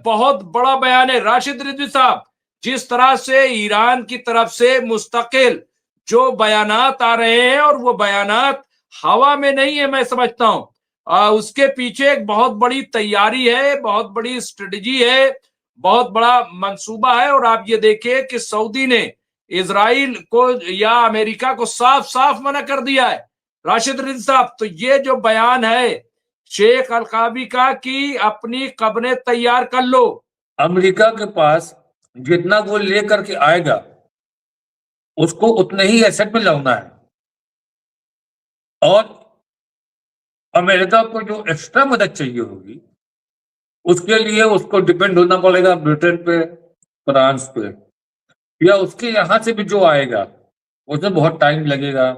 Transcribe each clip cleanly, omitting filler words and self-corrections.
बहुत बड़ा बयान है राशिद रिजवी साहब। जिस तरह से ईरान की तरफ से मुस्तकिल जो बयानात आ रहे हैं और वो बयानात हवा में नहीं है, मैं समझता हूं उसके पीछे एक बहुत बड़ी तैयारी है, बहुत बड़ी स्ट्रेटजी है, बहुत बड़ा मंसूबा है। और आप ये देखिए कि सऊदी ने इजराइल को या अमेरिका को साफ साफ मना कर दिया है। राशिद रिजवी साहब, तो ये जो बयान है शेख अलकाबी का कि अपनी कब्रें तैयार कर लो, अमेरिका के पास जितना वो लेकर के आएगा उसको उतने ही एसेट में लाना है, और अमेरिका को जो एक्स्ट्रा मदद चाहिए होगी उसके लिए उसको डिपेंड होना पड़ेगा ब्रिटेन पे, फ्रांस पे, या उसके यहां से भी जो आएगा उसमें बहुत टाइम लगेगा।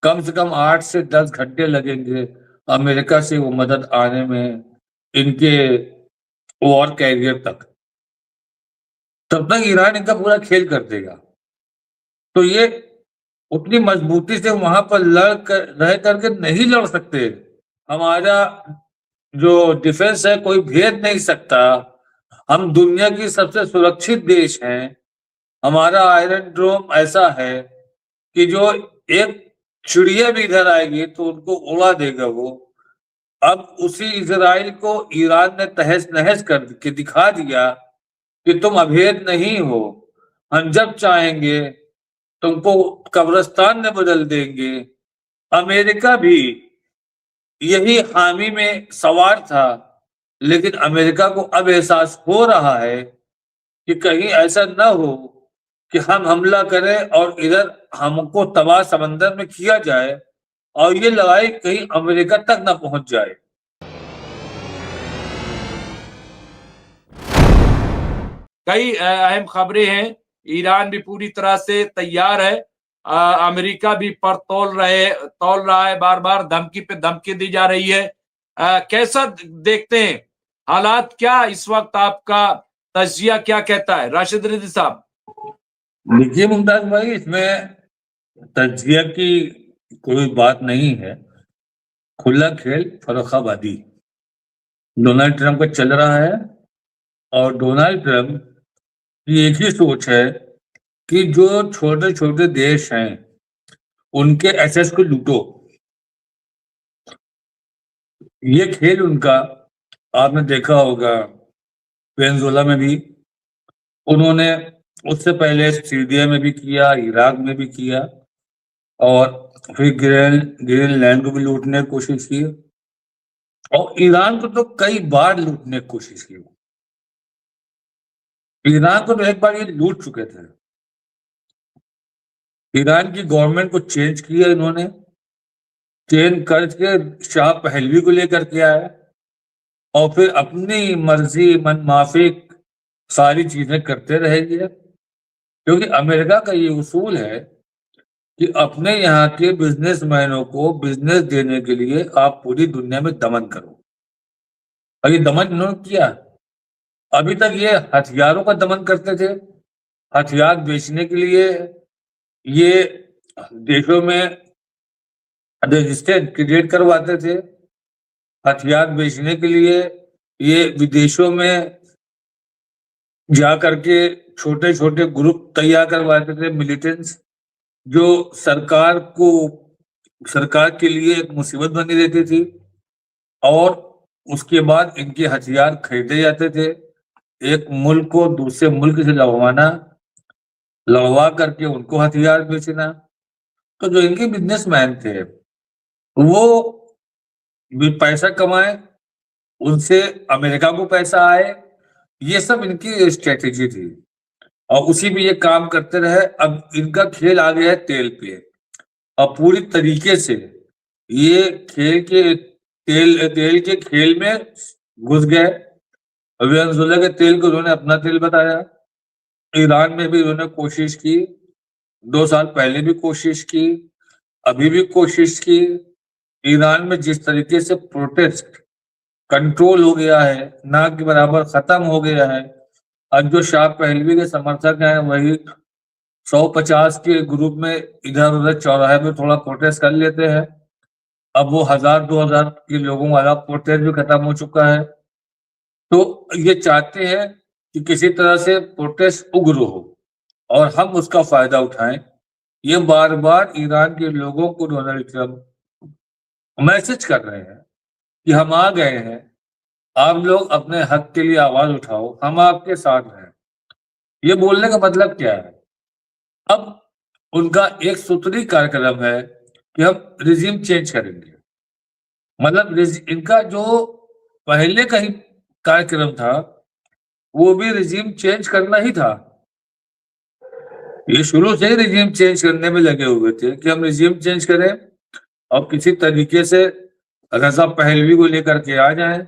कम से कम 8 से 10 घंटे लगेंगे अमेरिका से वो मदद आने में, इनके वॉर कैरियर तक। तब तक ईरान इनका पूरा खेल कर देगा। तो ये उतनी मजबूती से वहां पर रह करके नहीं लड़ सकते। हमारा जो डिफेंस है कोई भेद नहीं सकता। हम दुनिया की सबसे सुरक्षित देश हैं। हमारा आयरन डोम ऐसा है कि जो एक चिड़िया भी इधर आएगी तो उनको उड़ा देगा वो। अब उसी इजराइल को ईरान ने तहस नहस कर के दिखा दिया कि तुम अभेद नहीं हो, हम जब चाहेंगे तुमको कब्रिस्तान में बदल देंगे। अमेरिका भी यही हामी में सवार था, लेकिन अमेरिका को अब एहसास हो रहा है कि कहीं ऐसा न हो कि हम हमला करें और इधर हमको तबाह समंदर में किया जाए और ये लड़ाई कहीं अमेरिका तक न पहुंच जाए। कई अहम खबरें हैं। ईरान भी पूरी तरह से तैयार है। अमेरिका भी पर तौल रहा है, बार बार धमकी पे धमकी दी जा रही है। कैसा देखते हैं हालात? क्या इस वक्त आपका तजिया क्या कहता है राशिद रिजवी साहब? देखिए मुमताज भाई, इसमें तजिया की कोई बात नहीं है। खुला खेल फर्रुखाबादी डोनाल्ड ट्रंप का चल रहा है, और डोनाल्ड ट्रंप की एक ही सोच है कि जो छोटे छोटे देश हैं उनके एसेट्स को लूटो। ये खेल उनका आपने देखा होगा वेनेजुएला में भी उन्होंने, उससे पहले सीरिया में भी किया, इराक में भी किया, और फिर ग्रीनलैंड को भी लूटने की कोशिश की, और ईरान को तो कई बार लूटने की कोशिश की। ईरान को तो एक बार ये लूट चुके थे। ईरान की गवर्नमेंट को चेंज किया इन्होंने, चेंज करके शाह पहलवी को लेकर के आए, और फिर अपनी मर्जी मन माफिक सारी चीजें करते रहेंगे। क्योंकि अमेरिका का ये उसूल है कि अपने यहाँ के बिजनेसमैनों को बिजनेस देने के लिए आप पूरी दुनिया में दमन करो, और ये दमन इन्होंने किया। अभी तक ये हथियारों का दमन करते थे। हथियार बेचने के लिए ये देशों में रजिस्ट्रेशन क्रिएट करवाते थे। हथियार बेचने के लिए ये विदेशों में जा करके छोटे छोटे ग्रुप तैयार करवाते थे, मिलिटेंट्स, जो सरकार के लिए एक मुसीबत बनी रहती थी। और उसके बाद इनके हथियार खरीदे जाते थे। एक मुल्क को दूसरे मुल्क से लड़वा करके उनको हथियार बेचना। तो जो इनके बिजनेसमैन थे वो भी पैसा कमाए, उनसे अमेरिका को पैसा आए, ये सब इनकी स्ट्रेटेजी थी, और उसी में ये काम करते रहे। अब इनका खेल आ गया है तेल पे, और पूरी तरीके से ये तेल के खेल में घुस गए। वेनेजुएला के तेल को उन्होंने अपना तेल बताया। ईरान में भी उन्होंने कोशिश की, 2 साल पहले भी कोशिश की, अभी भी कोशिश की। ईरान में जिस तरीके से प्रोटेस्ट कंट्रोल हो गया है, ना के बराबर खत्म हो गया है। अब जो शाह पहलवी के समर्थक हैं वही 150 के ग्रुप में इधर उधर चौराहे में थोड़ा प्रोटेस्ट कर लेते हैं। अब वो 1000-2000 के लोगों वाला प्रोटेस्ट भी खत्म हो चुका है। तो ये चाहते हैं कि किसी तरह से प्रोटेस्ट उग्र हो और हम उसका फायदा उठाएं। ये बार बार ईरान के लोगों को डोनाल्ड ट्रंप मैसेज कर रहे हैं कि हम आ गए हैं, आप लोग अपने हक के लिए आवाज उठाओ, हम आपके साथ हैं। ये बोलने का मतलब क्या है? अब उनका एक सूत्री कार्यक्रम है कि हम रिजीम चेंज करेंगे। मतलब इनका जो पहले का ही कार्यक्रम था वो भी रिजीम चेंज करना ही था। ये शुरू से ही रिजीम चेंज करने में लगे हुए थे कि हम रिजीम चेंज करें और किसी तरीके से रजा पहलवी को लेकर के आ जाएं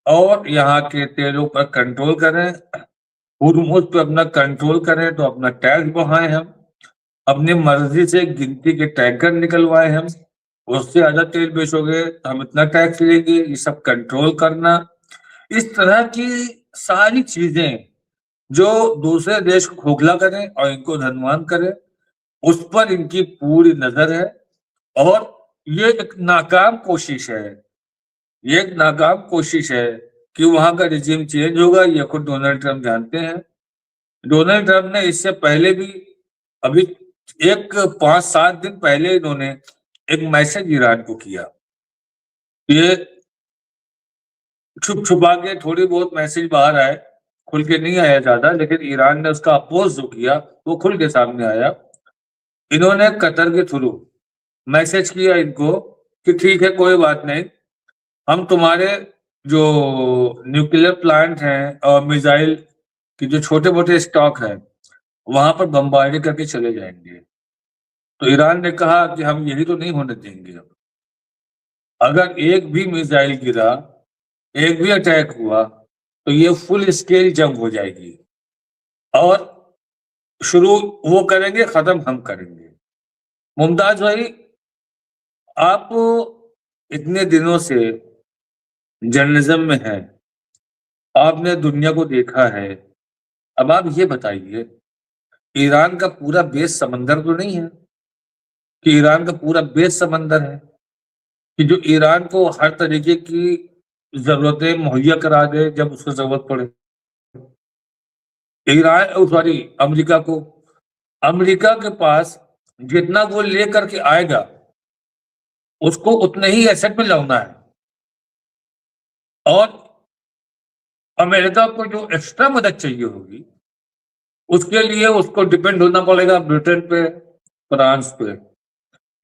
और यहाँ के तेलों पर कंट्रोल करें, हुर्मुज पे अपना कंट्रोल करें, तो अपना टैक्स बढ़ाएं, हम अपनी मर्जी से गिनती के टैंकर निकलवाए, हम उससे ज्यादा तेल बेचोगे तो हम इतना टैक्स लेंगे, ये सब कंट्रोल करना। इस तरह की सारी चीजें जो दूसरे देश को खोखला करें और इनको धनवान करें, उस पर इनकी पूरी नजर है। और ये एक नाकाम कोशिश है, ये एक नाकाम कोशिश है कि वहां का रिजीम चेंज होगा, ये खुद डोनाल्ड ट्रंप जानते हैं। डोनाल्ड ट्रंप ने इससे पहले भी अभी एक 5-7 दिन पहले इन्होंने एक मैसेज ईरान को किया। ये छुप छुपा के थोड़ी बहुत मैसेज बाहर आए, खुल के नहीं आया ज्यादा, लेकिन ईरान ने उसका अपोज जो किया वो खुल के सामने आया। इन्होंने कतर के थ्रू मैसेज किया इनको कि ठीक है, कोई बात नहीं, हम तुम्हारे जो न्यूक्लियर प्लांट हैं और मिसाइल की जो छोटे मोटे स्टॉक है वहां पर बमबारी करके चले जाएंगे। तो ईरान ने कहा कि हम यही तो नहीं होने देंगे। अगर एक भी मिसाइल गिरा, एक भी अटैक हुआ, तो ये फुल स्केल जंग हो जाएगी और शुरू वो करेंगे, खत्म हम करेंगे। मुमताज भाई, आप इतने दिनों से जर्नलिज्म में हैं, आपने दुनिया को देखा है, अब आप ये बताइए, ईरान का पूरा बेस समंदर तो नहीं है कि ईरान का पूरा बेस समंदर है कि जो ईरान को हर तरीके की जरूरतें मुहैया करा दे जब उसको जरूरत पड़े। ईरान सॉरी अमेरिका के पास जितना वो लेकर के आएगा उसको उतने ही एसेट में लाना है, और अमेरिका को जो एक्स्ट्रा मदद चाहिए होगी उसके लिए उसको डिपेंड होना पड़ेगा ब्रिटेन पे, फ्रांस पे,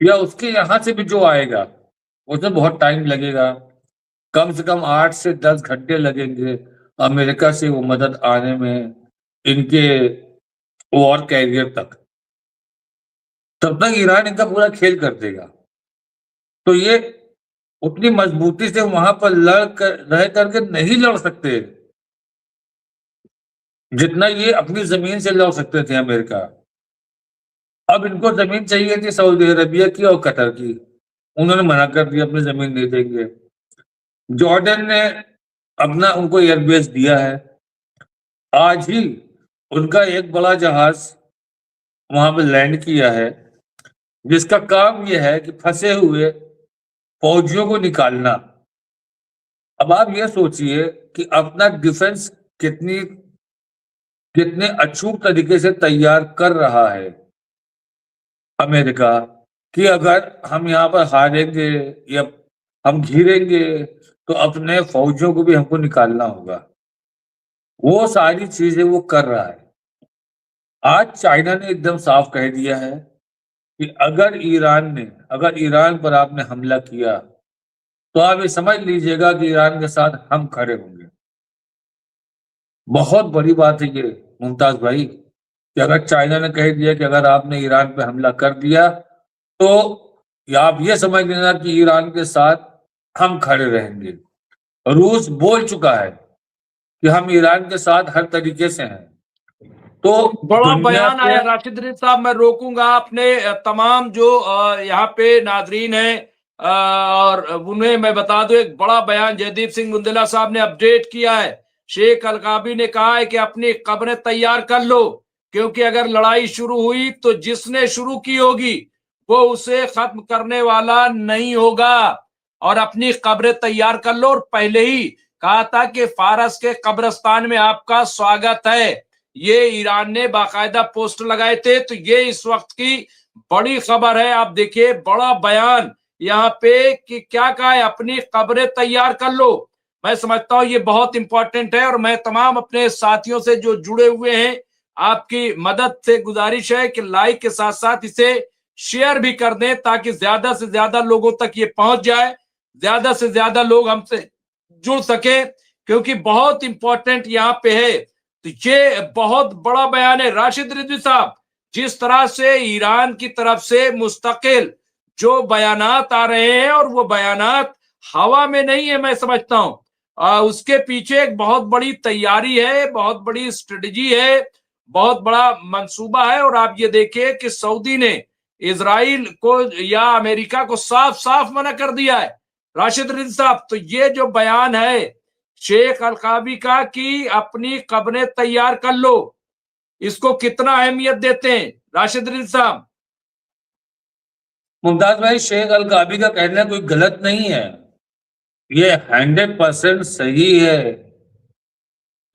या उसके यहां से भी जो आएगा उसमें बहुत टाइम लगेगा। कम से कम 8 से 10 घंटे लगेंगे अमेरिका से वो मदद आने में, इनके वॉर कैरियर तक। तब तक ईरान इनका पूरा खेल कर देगा। तो ये उतनी मजबूती से वहां पर रह करके नहीं लड़ सकते जितना ये अपनी जमीन से लड़ सकते थे अमेरिका। अब इनको जमीन चाहिए थी सऊदी अरबिया की और कतर की, उन्होंने मना कर दिया, अपनी जमीन नहीं देंगे। जॉर्डन ने अपना उनको एयरबेस दिया है, आज ही उनका एक बड़ा जहाज वहां पे लैंड किया है जिसका काम यह है कि फंसे हुए फौजियों को निकालना। अब आप ये सोचिए कि अपना डिफेंस कितने अचूक तरीके से तैयार कर रहा है अमेरिका, कि अगर हम यहाँ पर हारेंगे या हम घिरेंगे तो अपने फौजियों को भी हमको निकालना होगा। वो सारी चीजें वो कर रहा है। आज चाइना ने एकदम साफ कह दिया है कि अगर ईरान पर आपने हमला किया तो आप ये समझ लीजिएगा कि ईरान के साथ हम खड़े होंगे। बहुत बड़ी बात है ये मुमताज भाई, कि अगर चाइना ने कह दिया कि अगर आपने ईरान पे हमला कर दिया तो आप ये समझ लेना कि ईरान के साथ हम खड़े रहेंगे। रूस बोल चुका है कि हम ईरान के साथ हर तरीके से हैं। तो बड़ा बयान आया राशिद रिजवी साहब, मैं रोकूंगा अपने तमाम जो यहाँ पे नाजरीन हैं और उन्हें मैं बता दूं, एक बड़ा बयान जयदीप सिंह बुंदेला साहब ने अपडेट किया है। शेख अलकाबी ने कहा है कि अपनी कब्रें तैयार कर लो, क्योंकि अगर लड़ाई शुरू हुई तो जिसने शुरू की होगी वो उसे खत्म करने वाला नहीं होगा, और अपनी कब्रें तैयार कर लो और पहले ही कहा था कि फारस के कब्रिस्तान में आपका स्वागत है। ये ईरान ने बाकायदा पोस्ट लगाए थे। तो ये इस वक्त की बड़ी खबर है। आप देखिए बड़ा बयान यहाँ पे कि क्या कहा है, अपनी कब्रें तैयार कर लो। मैं समझता हूं ये बहुत इंपॉर्टेंट है और मैं तमाम अपने साथियों से जो जुड़े हुए हैं आपकी मदद से गुजारिश है कि लाइक के साथ साथ इसे शेयर भी कर दें ताकि ज्यादा से ज्यादा लोगों तक ये पहुंच जाए, ज्यादा से ज्यादा लोग हमसे जुड़ सके, क्योंकि बहुत इंपॉर्टेंट यहाँ पे है। तो ये बहुत बड़ा बयान है राशिद रिजवी साहब। जिस तरह से ईरान की तरफ से मुस्तकिल जो बयानात आ रहे हैं और वो बयानात हवा में नहीं है, मैं समझता हूं उसके पीछे एक बहुत बड़ी तैयारी है, बहुत बड़ी स्ट्रेटजी है, बहुत बड़ा मंसूबा है। और आप ये देखिए कि सऊदी ने इजराइल को या अमेरिका को साफ साफ मना कर दिया है राशिद रिजवी साहब। तो ये जो बयान है शेख अलकाबी का कि अपनी कब्रें तैयार कर लो, इसको कितना अहमियत देते हैं राशिद रिजवी साहब? मुमताज भाई, शेख अलकाबी का कहना कोई गलत नहीं है। ये 100% सही है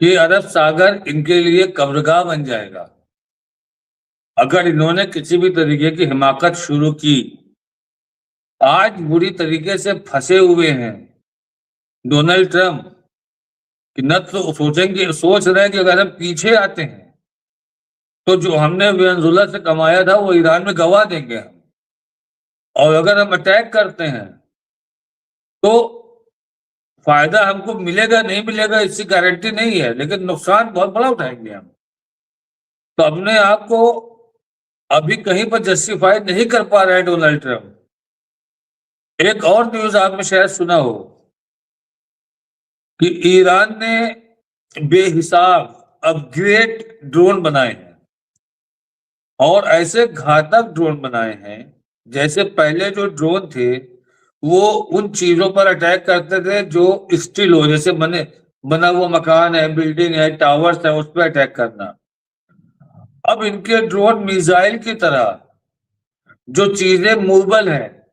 कि अरब सागर इनके लिए कब्रगाह बन जाएगा अगर इन्होंने किसी भी तरीके की हिमाकत शुरू की। आज बुरी तरीके से फंसे हुए हैं डोनाल्ड ट्रंप कि न तो सोच रहे हैं कि अगर हम पीछे आते हैं तो जो हमने वेनेजुएला से कमाया था वो ईरान में गवा देंगे हम, और अगर हम अटैक करते हैं तो फायदा हमको मिलेगा नहीं मिलेगा इसकी गारंटी नहीं है, लेकिन नुकसान बहुत बड़ा उठाएंगे हम। तो अपने आप को अभी कहीं पर जस्टिफाई नहीं कर पा रहे हैं डोनाल्ड ट्रंप। एक और न्यूज आपने शायद सुना हो कि ईरान ने बेहिसाब अपग्रेड ड्रोन बनाए हैं और ऐसे घातक ड्रोन बनाए हैं जैसे पहले जो ड्रोन थे वो उन चीजों पर अटैक करते थे जो स्टील हो, जैसे बना हुआ मकान है, बिल्डिंग है, टावर्स है, उस पर अटैक करना। अब इनके ड्रोन मिसाइल की तरह जो चीजें मूवेबल हैं,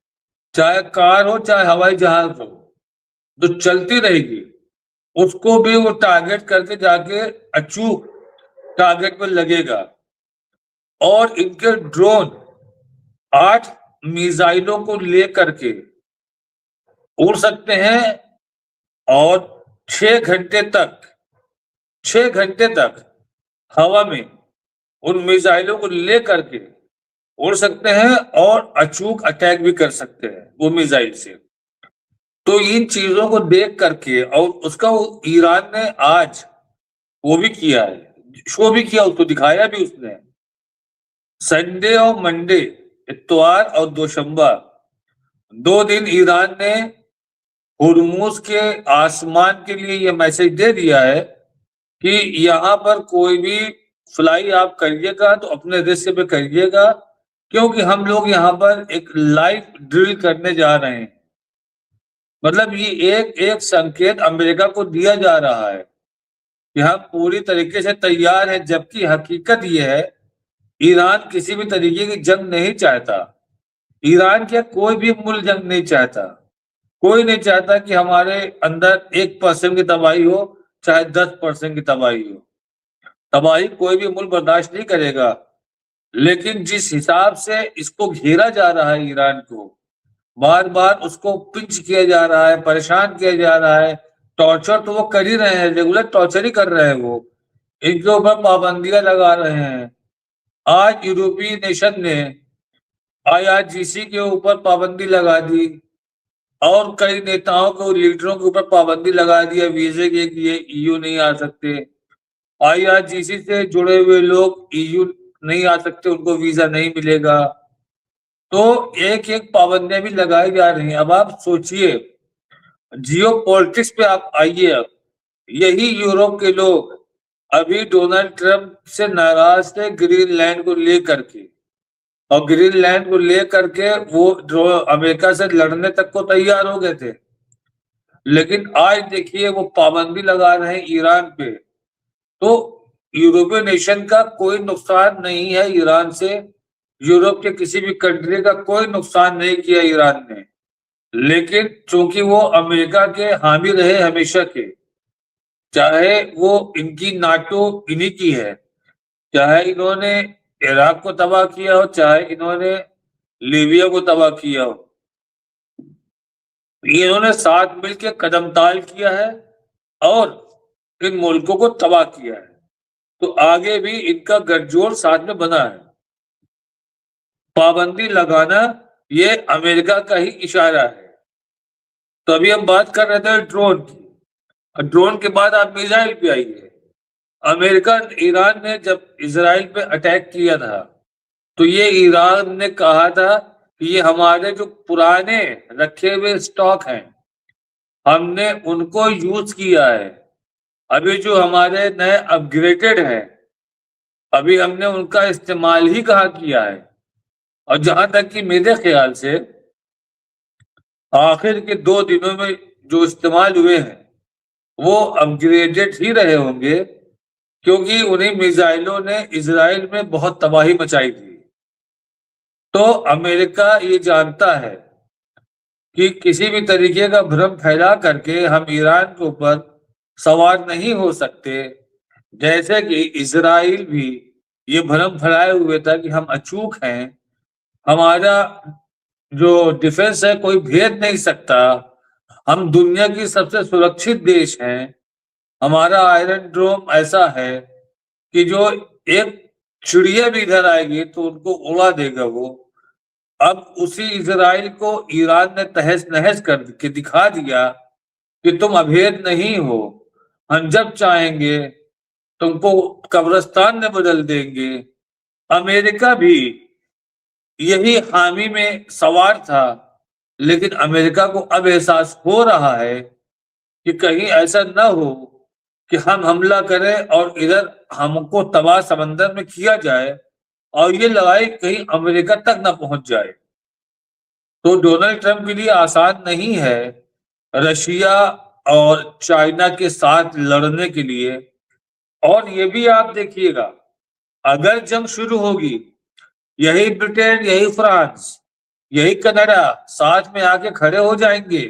चाहे कार हो चाहे हवाई जहाज हो, जो चलती रहेगी उसको भी वो टारगेट करके जाके अचूक टारगेट पर लगेगा। और इनके ड्रोन 8 मिसाइलों को लेकर के उड़ सकते हैं और 6 घंटे तक हवा में उन मिसाइलों को लेकर के उड़ सकते हैं और अचूक अटैक भी कर सकते हैं वो मिसाइल से। तो इन चीजों को देख करके और उसका ईरान ने आज वो भी किया है, शो भी किया, उसको दिखाया भी उसने। संडे और मंडे, इतवार और दोशंबा, 2 दिन ईरान ने हुर्मुज के आसमान के लिए यह मैसेज दे दिया है कि यहाँ पर कोई भी फ्लाई आप करिएगा तो अपने रिस्क पे करिएगा, क्योंकि हम लोग यहाँ पर एक लाइव ड्रिल करने जा रहे हैं। मतलब ये एक संकेत अमेरिका को दिया जा रहा है कि हम पूरी तरीके से तैयार हैं, जबकि हकीकत ये है ईरान किसी भी तरीके की जंग नहीं चाहता। ईरान क्या कोई भी मुल्क जंग नहीं चाहता। कोई नहीं चाहता कि हमारे अंदर 1% की तबाही हो चाहे 10% की तबाही हो। तबाही कोई भी मुल्क बर्दाश्त नहीं करेगा। लेकिन जिस हिसाब से इसको घेरा जा रहा है ईरान को, बार बार उसको पिंच किया जा रहा है, परेशान किया जा रहा है, टॉर्चर तो वो कर ही रहे हैं, रेगुलर टॉर्चर ही कर रहे हैं। वो इनके ऊपर पाबंदियां लगा रहे हैं। आज यूरोपीय नेशन ने IRGC के ऊपर पाबंदी लगा दी और कई नेताओं को, लीडरों के ऊपर पाबंदी लगा दिया वीजे के कि ये EU नहीं आ सकते। IRGC से जुड़े हुए लोग EU नहीं आ सकते, उनको वीजा नहीं मिलेगा। तो एक एक पाबंदियां भी लगाई जा रही हैं। अब आप सोचिए, जियो पॉलिटिक्स पे आप आइए। अब यही यूरोप के लोग अभी डोनाल्ड ट्रंप से नाराज थे ग्रीनलैंड को लेकर के, और ग्रीनलैंड को लेकर के वो अमेरिका से लड़ने तक को तैयार हो गए थे। लेकिन आज देखिए वो पाबंदी लगा रहे हैं ईरान पे। तो यूरोपीय नेशन का कोई नुकसान नहीं है ईरान से, यूरोप के किसी भी कंट्री का कोई नुकसान नहीं किया ईरान ने। लेकिन चूंकि वो अमेरिका के हामी रहे हमेशा के, चाहे वो इनकी नाटो इन्हीं की है, चाहे इन्होंने इराक को तबाह किया हो, चाहे इन्होंने लीबिया को तबाह किया हो, इन्होंने साथ मिलकर कदमताल किया है और इन मुल्कों को तबाह किया है। तो आगे भी इनका गठजोड़ साथ में बना है। पाबंदी लगाना ये अमेरिका का ही इशारा है। तो अभी हम बात कर रहे थे ड्रोन की, और ड्रोन के बाद आप मिसाइल पे आइए। अमेरिका ईरान ने जब इजराइल पे अटैक किया था तो ये ईरान ने कहा था कि ये हमारे जो पुराने रखे हुए स्टॉक हैं हमने उनको यूज किया है, अभी जो हमारे नए अपग्रेडेड है अभी हमने उनका इस्तेमाल ही कहाँ किया है। और जहां तक कि मेरे ख्याल से आखिर के 2 दिनों में जो इस्तेमाल हुए हैं वो अपग्रेडेड ही रहे होंगे, क्योंकि उन्हीं मिसाइलों ने इजराइल में बहुत तबाही मचाई थी। तो अमेरिका ये जानता है कि किसी भी तरीके का भ्रम फैला करके हम ईरान के ऊपर सवार नहीं हो सकते, जैसे कि इजराइल भी ये भ्रम फैलाए हुए था कि हम अचूक हैं, हमारा जो डिफेंस है कोई भेद नहीं सकता, हम दुनिया की सबसे सुरक्षित देश हैं, हमारा आयरन डोम ऐसा है कि जो एक चिड़िया भी इधर आएगी तो उनको उड़ा देगा वो। अब उसी इजराइल को ईरान ने तहस नहस कर के दिखा दिया कि तुम अभेद नहीं हो, हम जब चाहेंगे तुमको कब्रिस्तान में बदल देंगे। अमेरिका भी यही हामी में सवार था, लेकिन अमेरिका को अब एहसास हो रहा है कि कहीं ऐसा न हो कि हम हमला करें और इधर हमको तबाह समंदर में किया जाए और ये लड़ाई कहीं अमेरिका तक न पहुंच जाए। तो डोनाल्ड ट्रंप के लिए आसान नहीं है रशिया और चाइना के साथ लड़ने के लिए। और ये भी आप देखिएगा, अगर जंग शुरू होगी, यही ब्रिटेन, यही फ्रांस, यही कनाडा साथ में आके खड़े हो जाएंगे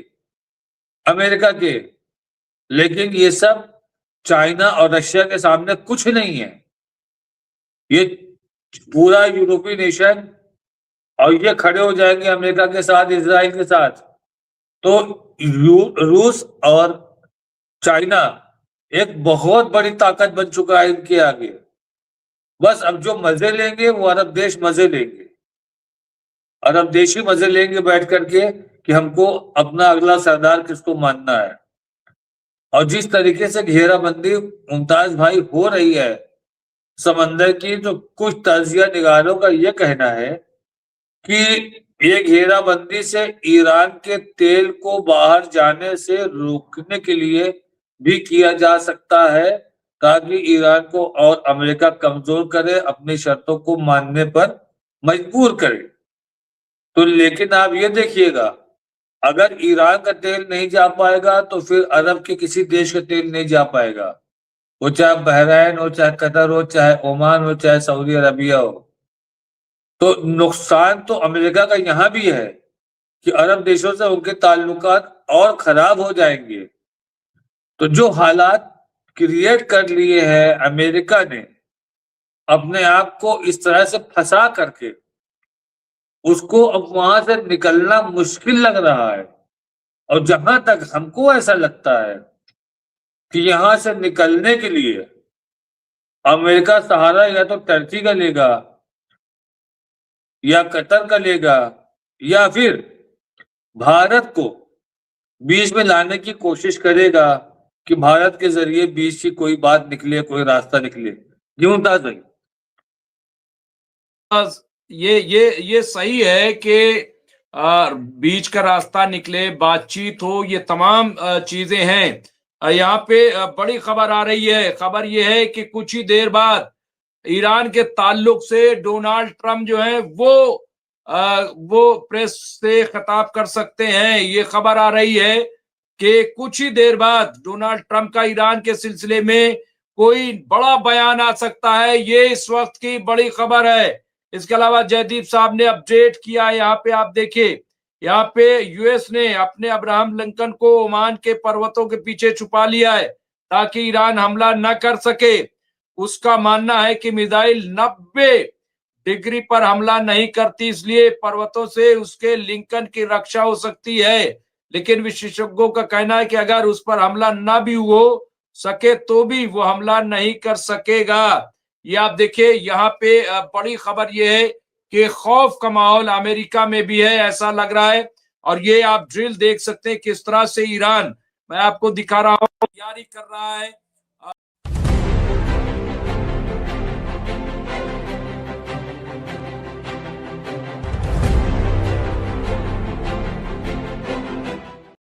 अमेरिका के, लेकिन ये सब चाइना और रशिया के सामने कुछ नहीं है। ये पूरा यूरोपीय नेशन और ये खड़े हो जाएंगे अमेरिका के साथ, इजराइल के साथ। तो रूस और चाइना एक बहुत बड़ी ताकत बन चुका है इनके आगे। बस अब जो मजे लेंगे वो अरब देश मजे लेंगे, अरब देश ही मजे लेंगे बैठ करके कि हमको अपना अगला सरदार किसको मानना है। और जिस तरीके से घेराबंदी मुमताज भाई हो रही है समंदर की, तो कुछ तजिया निगारों का यह कहना है कि ये घेराबंदी से ईरान के तेल को बाहर जाने से रोकने के लिए भी किया जा सकता है, ताकि ईरान को और अमेरिका कमजोर करे, अपनी शर्तों को मानने पर मजबूर करे। तो लेकिन आप ये देखिएगा, अगर ईरान का तेल नहीं जा पाएगा तो फिर अरब के किसी देश का तेल नहीं जा पाएगा, वो चाहे बहरीन हो, चाहे कतर हो, चाहे ओमान हो, चाहे सऊदी अरबिया हो। तो नुकसान तो अमेरिका का यहां भी है कि अरब देशों से उनके ताल्लुकात और खराब हो जाएंगे। तो जो हालात क्रिएट कर लिए हैं अमेरिका ने अपने आप को इस तरह से फंसा करके, उसको अब वहां से निकलना मुश्किल लग रहा है। और जहां तक हमको ऐसा लगता है कि यहां से निकलने के लिए अमेरिका सहारा या तो टर्की का लेगा, या कतर का लेगा, या फिर भारत को बीच में लाने की कोशिश करेगा कि भारत के जरिए बीच की कोई बात निकले, कोई रास्ता निकले। क्यों था सही? ये सही है कि बीच का रास्ता निकले, बातचीत हो, ये तमाम चीजें हैं। यहाँ पे बड़ी खबर आ रही है। खबर ये है कि कुछ ही देर बाद ईरान के ताल्लुक से डोनाल्ड ट्रंप जो है वो प्रेस से खिताब कर सकते हैं। ये खबर आ रही है कि कुछ ही देर बाद डोनाल्ड ट्रंप का ईरान के सिलसिले में कोई बड़ा बयान आ सकता है। ये इस वक्त की बड़ी खबर है। इसके अलावा जयदीप साहब ने अपडेट किया, यहाँ पे आप देखिए, यहाँ पे यूएस ने अपने अब्राहम लिंकन को ओमान के पर्वतों के पीछे छुपा लिया है ताकि ईरान हमला न कर सके। उसका मानना है कि मिसाइल 90 डिग्री पर हमला नहीं करती, इसलिए पर्वतों से उसके लिंकन की रक्षा हो सकती है। लेकिन विशेषज्ञों का कहना है कि अगर उस पर हमला न भी हो सके तो भी वो हमला नहीं कर सकेगा। ये आप देखिए, यहाँ पे बड़ी खबर ये है कि खौफ का माहौल अमेरिका में भी है, ऐसा लग रहा है। और ये आप ड्रिल देख सकते हैं किस तरह से ईरान, मैं आपको दिखा रहा हूं, तैयारी कर रहा है